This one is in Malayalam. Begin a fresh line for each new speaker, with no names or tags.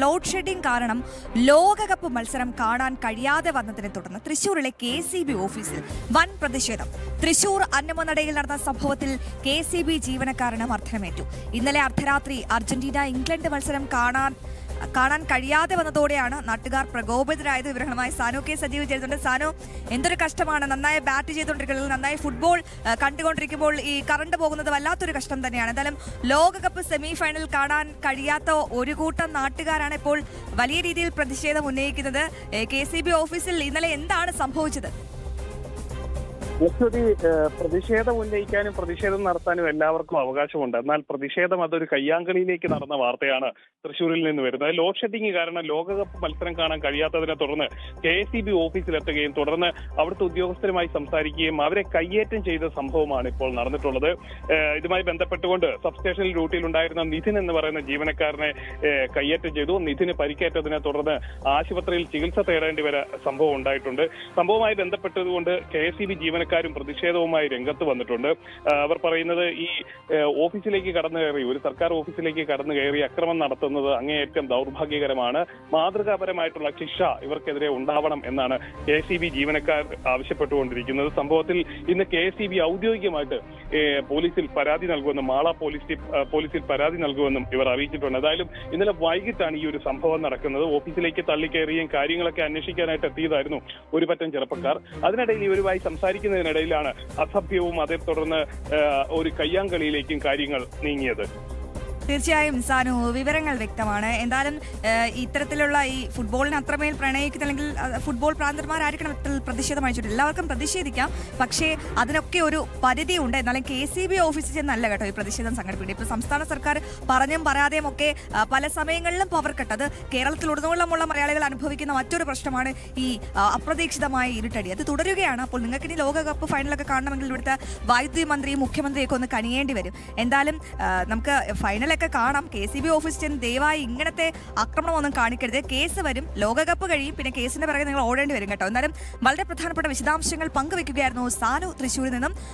ലോഡ് ഷെഡിംഗ് കാരണം ലോകകപ്പ് മത്സരം കാണാൻ കഴിയാതെ വന്നതിനെ തുടർന്ന് തൃശൂരിലെ KCB ഓഫീസിൽ വൻ പ്രതിഷേധം. തൃശൂർ അന്നമനടയിൽ നടന്ന സംഭവത്തിൽ KCB ജീവനക്കാരന് മർദ്ദനമേറ്റു. ഇന്നലെ അർദ്ധരാത്രി അർജന്റീന ഇംഗ്ലണ്ട് മത്സരം കാണാൻ കഴിയാതെ വന്നതോടെയാണ് നാട്ടുകാർ പ്രകോപിതരായത്. വിവരങ്ങളുമായി സാനു കെ സജീവ് ചെയ്തിട്ടുണ്ട്. സാനു, എന്തൊരു കഷ്ടമാണ്. നന്നായി ബാറ്റ് ചെയ്തുകൊണ്ടിരിക്കുന്നത്, നന്നായി ഫുട്ബോൾ കണ്ടുകൊണ്ടിരിക്കുമ്പോൾ ഈ കറണ്ട് പോകുന്നത് വല്ലാത്തൊരു കഷ്ടം തന്നെയാണ്. എന്തായാലും ലോകകപ്പ് സെമി ഫൈനൽ കാണാൻ കഴിയാത്ത ഒരു കൂട്ടം നാട്ടുകാരാണ് ഇപ്പോൾ വലിയ രീതിയിൽ പ്രതിഷേധം ഉന്നയിക്കുന്നത്. KCB ഓഫീസിൽ ഇന്നലെ എന്താണ് സംഭവിച്ചത്?
പ്രതിഷേധം ഉന്നയിക്കാനും പ്രതിഷേധം നടത്താനും എല്ലാവർക്കും അവകാശമുണ്ട്. എന്നാൽ പ്രതിഷേധം അതൊരു കയ്യാങ്കളിയിലേക്ക് നടന്ന വാർത്തയാണ് തൃശ്ശൂരിൽ നിന്ന് വരുന്നത്. ലോഡ് ഷെഡിംഗ് കാരണം ലോകകപ്പ് മത്സരം കാണാൻ കഴിയാത്തതിനെ തുടർന്ന് KCB ഓഫീസിലെത്തുകയും തുടർന്ന് അവിടുത്തെ ഉദ്യോഗസ്ഥരുമായി സംസാരിക്കുകയും അവരെ കയ്യേറ്റം ചെയ്ത സംഭവമാണ് ഇപ്പോൾ നടന്നിട്ടുള്ളത്. ഇതുമായി ബന്ധപ്പെട്ടുകൊണ്ട് സബ്സ്റ്റേഷനിൽ ഡ്യൂട്ടിയിലുണ്ടായിരുന്ന നിധിൻ എന്ന് പറയുന്ന ജീവനക്കാരനെ കയ്യേറ്റം ചെയ്തു. നിധിന് പരിക്കേറ്റതിനെ തുടർന്ന് ആശുപത്രിയിൽ ചികിത്സ തേടേണ്ടി വരെ സംഭവം ഉണ്ടായിട്ടുണ്ട്. സംഭവവുമായി ബന്ധപ്പെട്ടതുകൊണ്ട് KCB ജീവനക്കാരും പ്രതിഷേധവുമായി രംഗത്ത് വന്നിട്ടുണ്ട്. അവർ പറയുന്നത് ഈ ഓഫീസിലേക്ക് കടന്നു കയറി, ഒരു സർക്കാർ ഓഫീസിലേക്ക് കടന്നു കയറി അക്രമം നടത്തുന്നത് അങ്ങേയറ്റം ദൗർഭാഗ്യകരമാണ്. മാതൃകാപരമായിട്ടുള്ള ശിക്ഷ ഇവർക്കെതിരെ ഉണ്ടാവണം എന്നാണ് KCB ജീവനക്കാർ ആവശ്യപ്പെട്ടുകൊണ്ടിരിക്കുന്നത്. സംഭവത്തിൽ ഇന്ന് KCB ഔദ്യോഗികമായിട്ട് പോലീസിൽ പരാതി നൽകുമെന്നും മാള പോലീസിൽ പരാതി നൽകുമെന്നും ഇവർ അറിയിച്ചിട്ടുണ്ട്. എന്തായാലും ഇന്നലെ വൈകിട്ടാണ് ഈ ഒരു സംഭവം നടക്കുന്നത്. ഓഫീസിലേക്ക് തള്ളിക്കയറിയും കാര്യങ്ങളൊക്കെ അന്വേഷിക്കാനായിട്ട് എത്തിയതായിരുന്നു ഒരു പറ്റം ചെറുപ്പക്കാർ. അതിനിടയിൽ ഇവരുമായി സംസാരിക്കുന്നതിനിടയിലാണ് അസഭ്യവും അതേ തുടർന്ന് ഒരു കയ്യാങ്കളിയിലേക്കും കാര്യങ്ങൾ നീങ്ങിയത്.
തീർച്ചയായും സാനു, വിവരങ്ങൾ വ്യക്തമാണ്. എന്തായാലും ഇത്തരത്തിലുള്ള ഈ ഫുട്ബോളിന് അത്രമേൽ പ്രണയിക്കുന്ന അല്ലെങ്കിൽ ഫുട്ബോൾ പ്രാന്തന്മാരായിരിക്കണം ഇത്തരത്തിൽ പ്രതിഷേധം അയച്ചിട്ട്. എല്ലാവർക്കും പ്രതിഷേധിക്കാം, പക്ഷേ അതിനൊക്കെ ഒരു പരിധിയുണ്ട്. എന്നാലും KCB ഓഫീസിൽ ചെന്നല്ല കേട്ടോ ഈ പ്രതിഷേധം സംഘടിപ്പിക്കുന്നത്. ഇപ്പോൾ സംസ്ഥാന സർക്കാർ പറഞ്ഞും പറയാതെയും ഒക്കെ പല സമയങ്ങളിലും പവർ കട്ട്. അത് കേരളത്തിലുടനീളമുള്ള മലയാളികൾ അനുഭവിക്കുന്ന മറ്റൊരു പ്രശ്നമാണ് ഈ അപ്രതീക്ഷിതമായ ഇരുട്ടടി. അത് തുടരുകയാണ്. അപ്പോൾ നിങ്ങൾക്ക് ഇനി ലോകകപ്പ് ഫൈനലൊക്കെ കാണണമെങ്കിൽ ഇവിടുത്തെ വൈദ്യുതി മന്ത്രിയും മുഖ്യമന്ത്രിയൊക്കെ ഒന്ന് കനിയേണ്ടി വരും. എന്തായാലും നമുക്ക് ഫൈനലൊക്കെ കാണാം. KCB ഓഫീസിൽ ചെന്ന് ദയവായി ഇങ്ങനത്തെ ആക്രമണമൊന്നും കാണിക്കരുത്. കേസ് വരും, ലോകകപ്പ് കഴിയും, പിന്നെ കേസിന്റെ പിറകെ നിങ്ങൾ ഓടേണ്ടി വരും കേട്ടോ. എന്നാലും വളരെ പ്രധാനപ്പെട്ട വിശദാംശങ്ങൾ പങ്കുവെക്കുകയായിരുന്നു സാനു തൃശ്ശൂരിൽ നിന്നും.